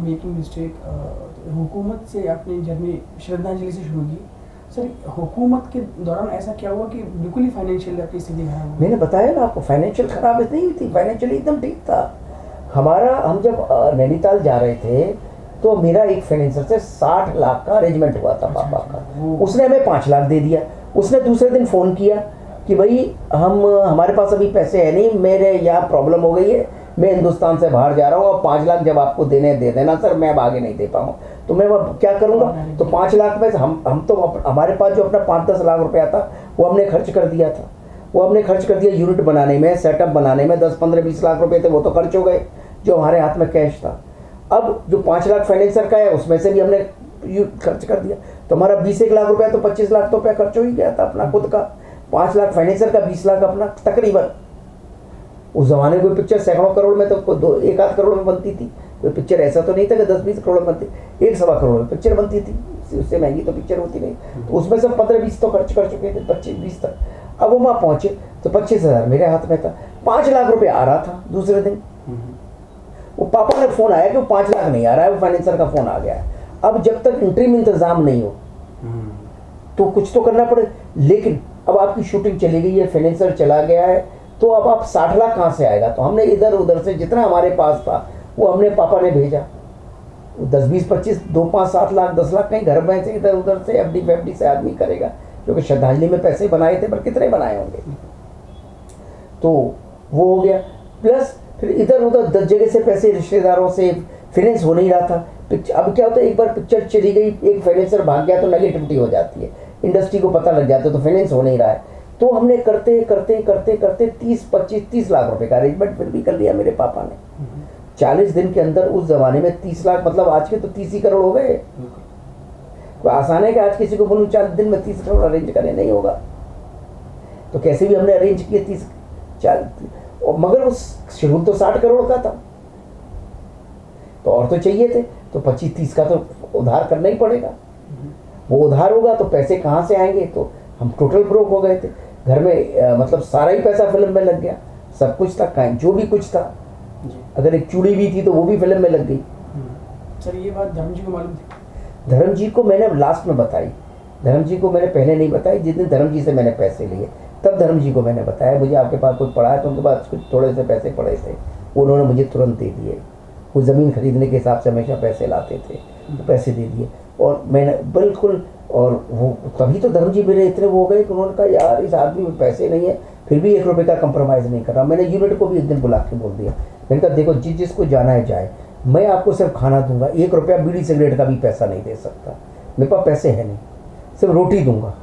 Making mistake, हुकूमत से आपने जर्नी श्रद्धांजलि से शुरू की सर, हुकूमत के दौरान ऐसा क्या हुआ कि बिल्कुल ही फाइनेंशियल आपकी स्थिति खराब हो गई? मैंने बताया ना आपको, फाइनेंशियल खराब नहीं हुई थी, फाइनेंशियली एकदम ठीक था हमारा। हम जब नैनीताल जा रहे थे तो मेरा एक फाइनेंसर से 60 लाख का अरेंजमेंट हुआ था पापा का। उसने हमें 5 लाख दे दिया। उसने दूसरे दिन फ़ोन किया कि भाई हमारे पास अभी पैसे है नहीं, मेरे यहाँ प्रॉब्लम हो गई है, मैं हिंदुस्तान से बाहर जा रहा हूँ, अब 5 लाख जब आपको देने दे देना सर, मैं अब आगे नहीं दे पाऊँगा। तो मैं अब क्या करूँगा? तो 5 लाख में हम तो हमारे पास जो अपना 5-10 लाख रुपया था वो हमने खर्च कर दिया था। वो हमने खर्च कर दिया यूनिट बनाने में, सेटअप बनाने में। 10-15-20 लाख रुपए थे, वो तो खर्च हो गए जो हमारे हाथ में कैश था। अब जो 5 लाख फाइनेंसर का है उसमें से भी हमने खर्च कर दिया, तो हमारा 20-1 लाख रुपया तो 25 लाख तो रुपया खर्च हो ही गया था अपना खुद का। 5 लाख फाइनेंसर का, 20 लाख अपना तकरीबन। उस जमाने कोई पिक्चर सैकड़ों करोड़ में तो 1-8 करोड़ में बनती थी। कोई पिक्चर ऐसा तो नहीं था कि 10-20 करोड़ में बनती, 1-1.25 करोड़ में पिक्चर बनती थी, उससे महंगी तो पिक्चर होती नहीं। तो उसमें से 15-20 तो खर्च कर चुके थे, 25-20 तक। अब वो वहाँ पहुँचे तो 25,000 मेरे हाथ में था, 5 लाख रुपया आ रहा था दूसरे दिन। वो पापा ने फ़ोन आया कि वो 5 लाख नहीं आ रहा है, वो फाइनेंसर का फ़ोन आ गया है। अब जब तक इंटरिम इंतज़ाम नहीं हो तो कुछ तो करना पड़े। लेकिन अब आपकी शूटिंग चली गई है, फाइनेंसर चला गया है, तो अब आप 60 लाख कहाँ से आएगा? तो हमने इधर उधर से जितना हमारे पास था वो हमने पापा ने भेजा। 10-20-25, 2-5-7 लाख 10 लाख कहीं घर में से इधर उधर से FD से आदमी करेगा, क्योंकि श्रद्धांजलि में पैसे बनाए थे, पर कितने बनाए होंगे। तो वो हो गया। प्लस फिर इधर उधर 10 जगह से पैसे रिश्तेदारों से, फाइनेंस हो नहीं रहा था। अब क्या होता है, एक बार पिक्चर चली गई, एक फाइनेंसर भाग गया तो नेगेटिविटी हो जाती है, इंडस्ट्री को पता लग जाता है, तो फाइनेंस हो नहीं रहा है। तो हमने करते करते करते करते 30-25-30 लाख रुपए का अरेंजमेंट फिर भी कर लिया मेरे पापा ने 40 दिन के अंदर। उस जमाने में 30 लाख मतलब आज के तो 30 ही करोड़ हो गए। कोई आसान है कि आज किसी को बोलूँ 40 दिन में 30 करोड़ अरेंज करने, नहीं होगा। तो कैसे भी हमने अरेंज किए 30-40, और मगर उस शेड्यूल तो 60 करोड़ का था, तो और तो चाहिए थे, तो 25-30 का तो उधार करना ही पड़ेगा। वो उधार होगा तो पैसे कहाँ से आएंगे? तो हम टोटल ब्रोक हो गए थे घर में। मतलब सारा ही पैसा फिल्म में लग गया, सब कुछ था, जो भी कुछ था। अगर एक चूड़ी भी थी तो वो भी फिल्म में लग गई। सर ये बात धर्म जी को मालूम थी? धर्म जी को मैंने लास्ट में बताई, धर्म जी को मैंने पहले नहीं बताई। जिस दिन धर्म जी से मैंने पैसे लिए तब धर्म जी को मैंने बताया, मुझे आपके पास कुछ पड़ा है, तो उनके पास कुछ थोड़े से पैसे पड़े थे, उन्होंने मुझे तुरंत दे दिए। वो ज़मीन खरीदने के हिसाब से हमेशा पैसे लाते थे, तो पैसे दे दिए। और मैंने बिल्कुल, और वो तभी तो धर्म जी मेरे इतने वो हो गए कि उन्होंने कहा यार इस आदमी में पैसे नहीं है, फिर भी 1 रुपये का कंप्रोमाइज़ नहीं कर रहा। मैंने यूनिट को भी एक दिन बुला के बोल दिया, मैंने कहा देखो जिसको जाना है जाए, मैं आपको सिर्फ खाना दूंगा, 1 रुपया बीड़ी सिगरेट का भी पैसा नहीं दे सकता, मेरे पास पैसे है नहीं, सिर्फ रोटी दूंगा।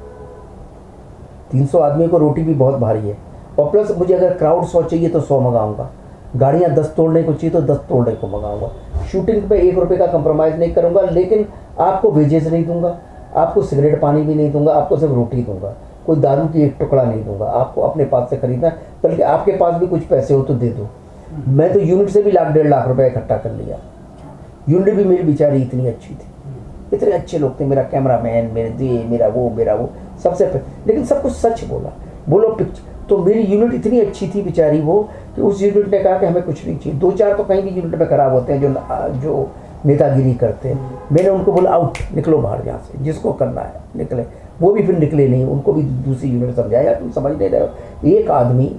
300 आदमी को रोटी भी बहुत भारी है, और प्लस मुझे अगर क्राउड 100 चाहिए तो 100 मंगाऊंगा, गाड़ियाँ 10 तोड़ने को चाहिए तो 10 तोड़ने को मंगाऊंगा। शूटिंग पे 1 रुपये का कंप्रोमाइज़ नहीं करूंगा, लेकिन आपको वेजेस नहीं दूंगा, आपको सिगरेट पानी भी नहीं दूंगा, आपको सिर्फ रोटी दूंगा, कोई दारू की एक टुकड़ा नहीं दूंगा, आपको अपने पास से खरीदना, बल्कि आपके पास भी कुछ पैसे हो तो दे दो। मैं तो यूनिट से भी 1.5 लाख रुपए इकट्ठा कर लिया। यूनिट भी मेरी बेचारी इतनी अच्छी थी, इतने अच्छे लोग थे, मेरा कैमरामैन, मेरा वो सबसे, लेकिन सब कुछ सच बोलो पिक्चर। तो मेरी यूनिट इतनी अच्छी थी बेचारी वो, कि उस यूनिट ने कहा कि हमें कुछ नहीं चाहिए। 2-4 तो कहीं भी यूनिट में खराब होते हैं जो नेतागिरी करते हैं। मैंने उनको बोला आउट, निकलो बाहर यहाँ से, जिसको करना है निकले। वो भी फिर निकले नहीं, उनको भी दूसरी यूनिट समझाया, तुम समझ नहीं रहे हो। एक आदमी,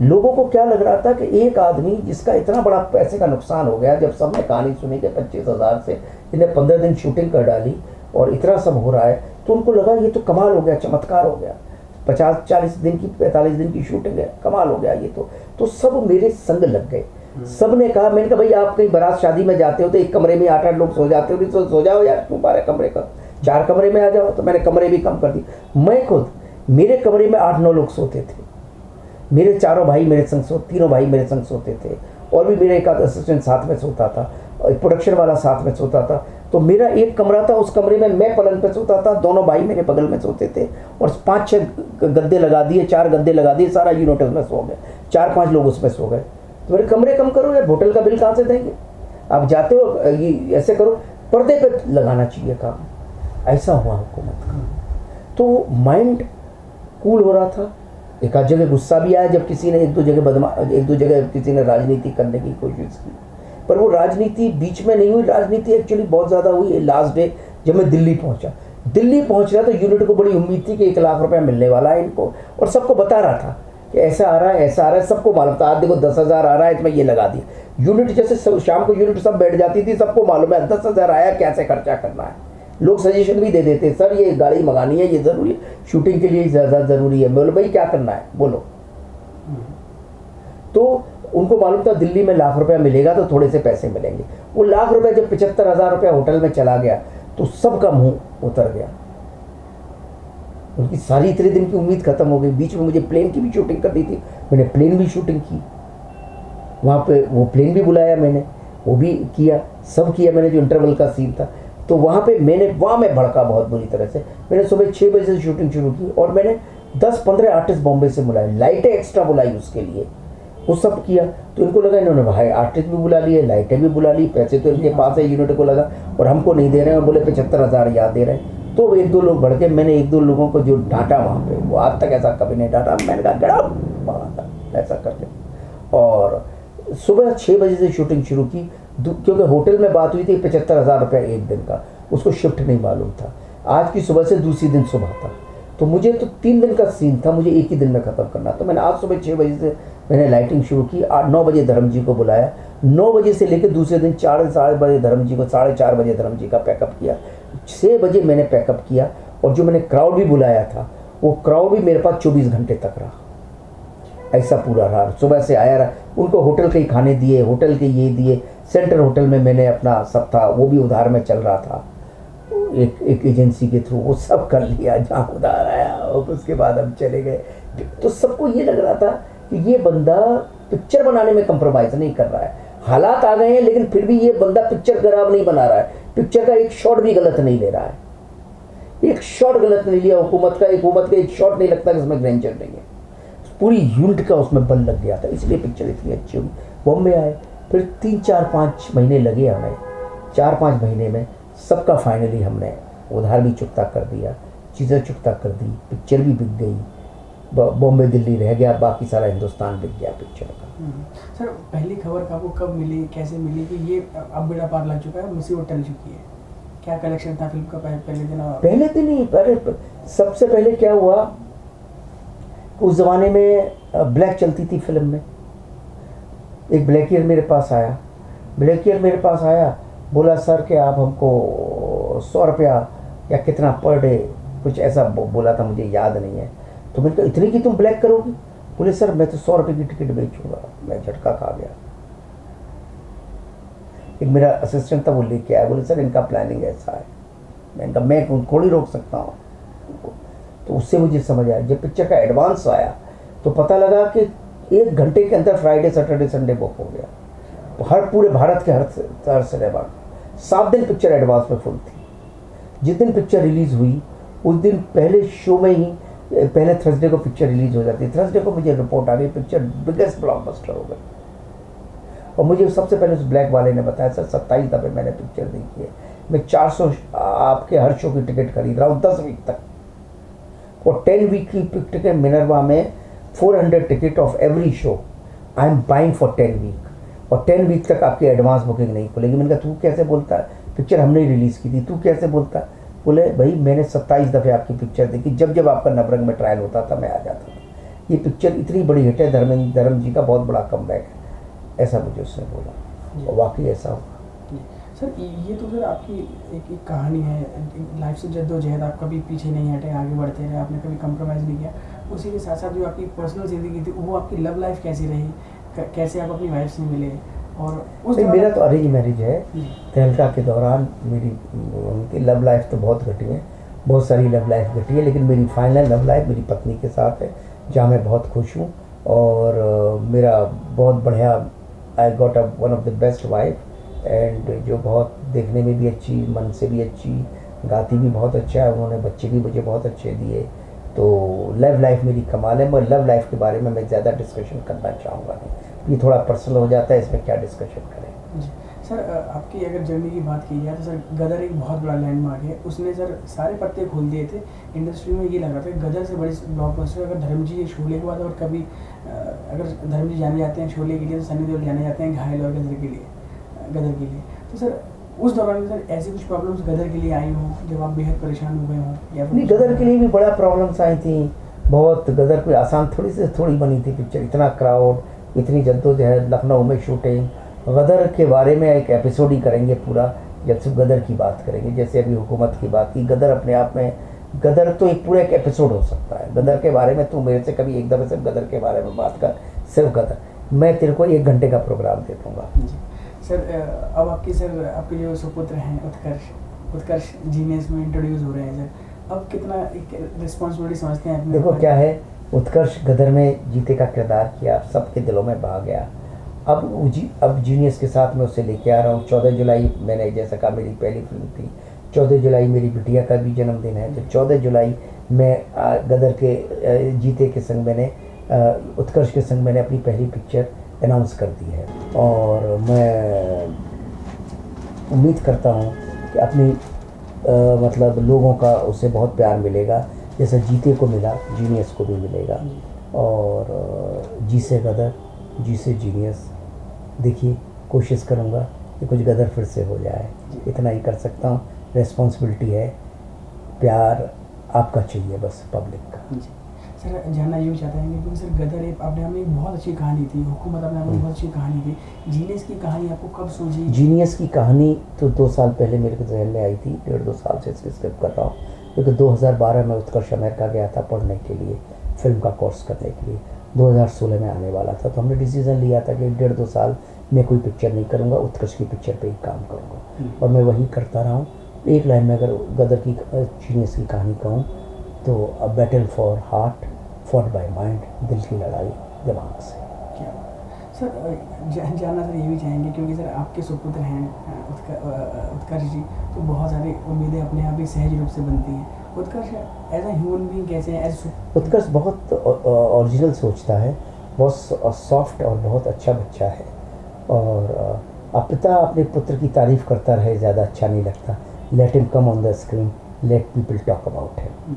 लोगों को क्या लग रहा था कि एक आदमी जिसका इतना बड़ा पैसे का नुकसान हो गया, जब सबने कहानी सुनी कि 25,000 से इन्हें 15 दिन शूटिंग कर डाली और इतना सब हो रहा है, तो उनको लगा ये तो कमाल हो गया, चमत्कार हो गया। 50-40 दिन की 45 दिन की शूटिंग है, कमाल हो गया ये तो सब मेरे संग लग गए। सब ने कहा, मैंने कहा भाई आप कहीं बारात शादी में जाते हो तो एक कमरे में 8-8 लोग सो जाते हो, तो सो जाओ यार, तुम्हारे कमरे का 4 कमरे में आ जाओ। तो मैंने कमरे भी कम कर दी। मैं खुद, मेरे कमरे में 8-9 लोग सोते थे, मेरे 4 भाई मेरे संग सोते, 3 भाई मेरे संग सोते थे, और भी मेरा एक असिस्टेंट साथ में सोता था, प्रोडक्शन वाला साथ में सोता था। तो मेरा एक कमरा था, उस कमरे में मैं पलंग पे सोता था, दोनों भाई मेरे बगल में सोते थे, और 5-6 गद्दे लगा दिए, 4 गद्दे लगा दिए, सारा यूनिट उसमें सो गए, 4-5 लोग उसमें सो गए। तो मेरे कमरे कम करो यार, होटल का बिल कहाँ से देंगे? आप जाते हो ये ऐसे करो, पर्दे पे लगाना चाहिए काम। ऐसा हुआ हुकूमत का। तो माइंड कूल हो रहा था। एक आध जगह गुस्सा भी आया जब किसी ने एक दो जगह किसी ने राजनीति करने की कोशिश की, पर वो राजनीति बीच में नहीं हुई, राजनीति एक्चुअली बहुत ज़्यादा हुई लास्ट डे जब मैं दिल्ली पहुंचा। दिल्ली पहुंच रहा तो यूनिट को बड़ी उम्मीद थी कि 1 लाख रुपया मिलने वाला है इनको, और सबको बता रहा था कि ऐसा आ रहा है, ऐसा आ रहा है, सबको मालूम था। आज देखो 10,000 आ रहा है, इसमें ये लगा दिया। यूनिट जैसे शाम को यूनिट सब बैठ जाती थी, सबको मालूम है 10,000 आया, कैसे खर्चा करना है। लोग सजेशन भी दे देते, सर ये गाड़ी मंगानी है, ये ज़रूरी है, शूटिंग के लिए ज़्यादा ज़रूरी है। बोलो भाई क्या करना है बोलो। तो उनको मालूम था दिल्ली में 1 लाख रुपया मिलेगा तो थोड़े से पैसे मिलेंगे। वो 1 लाख रुपया जब 75,000 रुपया होटल में चला गया तो सबका मुंह उतर गया। उनकी सारी इतने दिन की उम्मीद खत्म हो गई। बीच में मुझे प्लेन की भी शूटिंग करनी थी, मैंने प्लेन भी शूटिंग की। वहाँ पे वो प्लेन भी बुलाया मैंने, वो भी किया, सब किया मैंने, जो इंटरवल का सीन था। तो वहाँ पे वहाँ मैं भड़का बहुत बुरी तरह से। मैंने सुबह 6 बजे से शूटिंग शुरू की और मैंने 10-15 आर्टिस्ट बॉम्बे से बुलाए, लाइटें एक्स्ट्रा बुलाई उसके लिए, वो सब किया। तो इनको लगा इन्होंने भाई आर्टिस्ट भी बुला लिए, लाइटें भी बुला ली, पैसे तो इनके पास है, यूनिट को लगा, और हमको नहीं दे रहे हैं। बोले 75,000 याद दे रहे हैं। तो 1-2 लोग बढ़ के, मैंने 1-2 लोगों को जो डांटा वहाँ पे, वो आज तक ऐसा कभी नहीं डांटा। मैंने कहा गड़ा ऐसा करके, और सुबह 6 बजे से शूटिंग शुरू की। क्योंकि होटल में बात हुई थी 75,000 रुपया एक दिन का, उसको शिफ्ट नहीं मालूम था। आज की सुबह से दूसरी दिन सुबह था, तो मुझे तो 3 दिन का सीन था, मुझे एक ही दिन में ख़त्म करना। तो मैंने आज सुबह 6 बजे से मैंने लाइटिंग शुरू की। 8-9 बजे धर्म जी को बुलाया, 9 बजे से लेकर दूसरे दिन 4-4 बजे धर्म जी को, 4:30 बजे धर्म जी का पैकअप किया। 6 बजे मैंने पैकअप किया, और जो मैंने क्राउड भी बुलाया था वो क्राउड भी मेरे पास 24 घंटे तक रहा। ऐसा पूरा रहा, सुबह से आया रहा। उनको होटल के ही खाने दिए, होटल के ये दिए। सेंट्रल होटल में मैंने अपना सब था, वो भी उधार में चल रहा था, एक एजेंसी के थ्रू, वो सब कर लिया जहाँ उधार आया। और उसके बाद हम चले गए। तो सबको ये लग रहा था कि ये बंदा पिक्चर बनाने में कंप्रोमाइज़ नहीं कर रहा है। हालात आ गए हैं लेकिन फिर भी ये बंदा पिक्चर खराब नहीं बना रहा है, पिक्चर का एक शॉट भी गलत नहीं ले रहा है, एक शॉट गलत नहीं लिया। हुकूमत का एक शॉट नहीं लगता कि इसमें ग्रेंचर नहीं है। पूरी यूनिट का उसमें बल लग गया था, इसलिए पिक्चर इतनी अच्छी हुई। बॉम्बे आए, फिर 3-4-5 महीने लगे हमें। 4-5 महीने में सबका फाइनली हमने उधार भी चुकता कर दिया, चीज़ें चुकता कर दी, पिक्चर भी बिक गई। बॉम्बे दिल्ली रह गया, बाकी सारा हिंदुस्तान बिक गया पिक्चर का। सर पहली खबर आपको कब मिली, कैसे मिली कि ये अब बेड़ा पार लग चुका है, मुसीबत टल चुकी है? क्या कलेक्शन था फिल्म का पहले दिन? पहले दिन ही, अरे सबसे पहले क्या हुआ, उस ज़माने में ब्लैक चलती थी फिल्म में। एक ब्लैकियर मेरे पास आया, बोला सर कि आप हमको 100 रुपया या कितना पर डे, कुछ ऐसा बोला था, मुझे याद नहीं है। तो मैंने कहा इतनी की तुम ब्लैक करोगे? बोले सर मैं तो 100 रुपये की टिकट बेचूंगा। मैं झटका खा गया। एक मेरा असिस्टेंट था, वो लेके आया, बोले सर इनका प्लानिंग ऐसा है। मैंने कहा मैं थोड़ी रोक सकता हूँ। तो उससे मुझे समझ आया। जब पिक्चर का एडवांस आया तो पता लगा कि 1 घंटे के अंदर फ्राइडे सैटरडे संडे बुक हो गया। पूरे भारत के हर सिनेमा 7 दिन पिक्चर एडवांस में फुल थी। जिस दिन पिक्चर रिलीज़ हुई उस दिन पहले शो में ही, पहले थर्सडे को पिक्चर रिलीज़ हो जाती है। थर्सडे को मुझे रिपोर्ट आ गई पिक्चर बिगेस्ट ब्लॉकबस्टर हो गई। और मुझे सबसे पहले उस ब्लैक वाले ने बताया सर 27 दफ़े मैंने पिक्चर देखी है, मैं 400 आपके हर शो की टिकट खरीद रहा हूँ 10 वीक तक, और 10 वीक की टिकट मिनरवा में 400 ticket of every show I am buying for 10 week, और 10 वीक तक आपकी एडवांस बुकिंग नहीं खुलेगी। मैंने कहा तू कैसे बोलता है, पिक्चर हमने ही रिलीज़ की थी, तू कैसे बोलता है? बोले भाई मैंने 27 दफ़े आपकी पिक्चर देखी, जब आपका नवरंग में ट्रायल होता था मैं आ जाता था। ये पिक्चर इतनी बड़ी हिट है, धर्म जी का बहुत बड़ा कमबैक है, ऐसा मुझे उसने बोला, और वाकई ऐसा हुआ। सर ये तो फिर आपकी एक कहानी है, लाइफ से जद्दोजहद, आप कभी पीछे नहीं हटे, आगे बढ़ते रहे, आपने कभी कंप्रोमाइज़ नहीं किया। उसी के साथ साथ जो आपकी पर्सनल ज़िंदगी थी, वो आपकी लव लाइफ कैसी रही, कैसे आप अपनी वाइफ से मिले? और उस मेरा तो अरेंज मैरिज है। तहलका के दौरान मेरी उनकी लव लाइफ तो बहुत घटी है, बहुत सारी लव लाइफ घटी है, लेकिन मेरी फाइनल लव लाइफ मेरी पत्नी के साथ है, जहाँ मैं बहुत खुश हूँ। और मेरा बहुत बढ़िया, I got one of the best wife, and जो बहुत देखने में भी अच्छी, मन से भी अच्छी, गाती भी बहुत अच्छा है। उन्होंने बच्चे भी मुझे बहुत अच्छे दिए। तो लव लाइफ मेरी कमाल है। मगर लव लाइफ के बारे में मैं ज़्यादा डिस्कशन करना चाहूँगा नहीं, ये थोड़ा पर्सनल हो जाता है, इसमें क्या डिस्कशन करें। जी सर, आपकी अगर जर्नी की बात की जाए तो सर गदर एक बहुत बड़ा लैंडमार्क है, उसने सर सारे पत्ते खोल दिए थे इंडस्ट्री में। ये लग रहा था कि गदर से बड़ी ब्लॉकबस्टर अगर धर्म जी शोले के बाद, और कभी अगर धर्म जी जाने जाते हैं शोले के लिए तो सनी देओल जाने जाते हैं घायल और गदर के लिए। गदर के लिए। तो सर उस दौरान सर ऐसी कुछ प्रॉब्लम्स गदर के लिए आई हों जब आप बेहद परेशान हो गए हों या नहीं, गदर के लिए भी बड़ा प्रॉब्लम्स आई थी बहुत। गदर कोई आसान थोड़ी से थोड़ी बनी थी पिक्चर, इतना क्राउड, इतनी जद्दोजहद, लखनऊ में शूटिंग। गदर के बारे में एक एपिसोड ही करेंगे पूरा जब सिर्फ गदर की बात करेंगे, जैसे अभी हुकूमत की बात की। गदर अपने आप में, गदर तो एक पूरा एक एपिसोड हो सकता है। गदर के बारे में तू मेरे से कभी एक दफ़े सिर्फ गदर के बारे में बात कर, सिर्फ गदर, मैं तेरे को 1 घंटे का प्रोग्राम दे दूँगा। सर अब आपके जो सुपुत्र हैं उत्कर्ष जीनियस में इंट्रोड्यूस हो रहे हैं सर, अब कितना एक रिस्पॉन्सिबिलिटी समझते हैं अपने? देखो क्या है, उत्कर्ष गदर में जीते का किरदार किया, सबके दिलों में बहा गया। अब जीनियस के साथ मैं उसे लेके आ रहा हूँ। 14 जुलाई मैंने जैसा कहा मेरी पहली फिल्म थी, 14 जुलाई मेरी बिटिया का भी जन्मदिन है, तो 14 जुलाई मैं गदर के जीते के संग मैंने उत्कर्ष के संग मैंने अपनी पहली पिक्चर अनाउंस कर दी है। और मैं उम्मीद करता हूँ कि अपनी मतलब लोगों का उससे बहुत प्यार मिलेगा, जैसा जीते को मिला जीनियस को भी मिलेगा। और जी से गदर, जी से जीनियस, देखिए कोशिश करूँगा कि कुछ गदर फिर से हो जाए, इतना ही कर सकता हूँ। रिस्पॉन्सिबिलिटी है, प्यार आपका चाहिए बस, पब्लिक का। सर जानना ये भी चाहते हैं क्योंकि सर गदर एक अपने आप में एक बहुत अच्छी कहानी थी, हुकूमत अपने आप में बहुत अच्छी कहानी थी। जीनियस की कहानी आपको कब सूझी? जीनियस की कहानी तो 2 साल पहले मेरे को जहन में आई थी, 1.5-2 साल से इसकी स्क्रिप्ट कर रहा हूँ, क्योंकि 2012 में उत्कर्ष अमेरिका गया था पढ़ने के लिए, फिल्म का कोर्स करने के लिए। 2016 में आने वाला था, तो हमने डिसीज़न लिया था कि 1.5-2 साल मैं कोई पिक्चर नहीं करूँगा, उत्कर्ष की पिक्चर पे ही काम करूँगा। और मैं वही करता रहा हूँ। एक लाइन में अगर गदर की जीनियस की कहानी कहूँ तो a battle for heart, fought by mind, दिल की लड़ाई दिमाग से। क्या सर जानना सर ये भी चाहेंगे क्योंकि सर आपके सुपुत्र हैं उत्कर्ष जी, तो बहुत सारी उम्मीदें अपने आप ही सहज रूप से बनती हैं। उत्कर्ष एज ए ह्यूमन बीइंग कैसे हैं? उत्कर्ष बहुत ओरिजिनल सोचता है, बहुत सॉफ्ट और बहुत अच्छा बच्चा है। और पिता अपने पुत्र की तारीफ़ करता रहे ज़्यादा अच्छा नहीं लगता। Let him come on the screen, let people talk about him.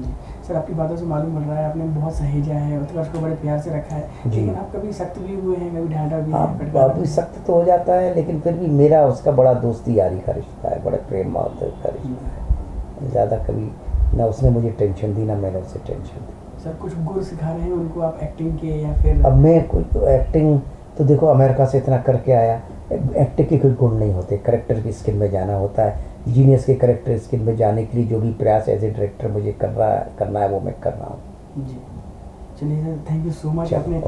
Sir आपकी बातों से मालूम पड़ रहा है आपने बहुत सहेजा है, उत्कर्ष को बड़े प्यार से रखा है, लेकिन आप कभी सख्त भी हुए हैं, कभी डांटा भी है? आप भी सख्त तो हो जाता है, लेकिन फिर भी मेरा उसका बड़ा दोस्ती यारी का रिश्ता है, बड़े प्रेम मोहब्बत का रिश्ता है। ज़्यादा कभी ना उसने मुझे टेंशन दी, ना मैंने उसे टेंशन दी। सर कुछ गुर सिखा रहे हैं उनको आप एक्टिंग के, या फिर? अब मैं कोई तो एक्टिंग तो देखो अमेरिका से इतना करके आया, एक्टिंग के कोई गुण नहीं होते, करेक्टर की स्किन में जाना होता है। जीनियस के करेक्टर स्किन में जाने के लिए जो भी प्रयास एज ए डायरेक्टर मुझे करना है वो मैं कर रहा हूँ। जी चलिए sir, thank you so much. आपने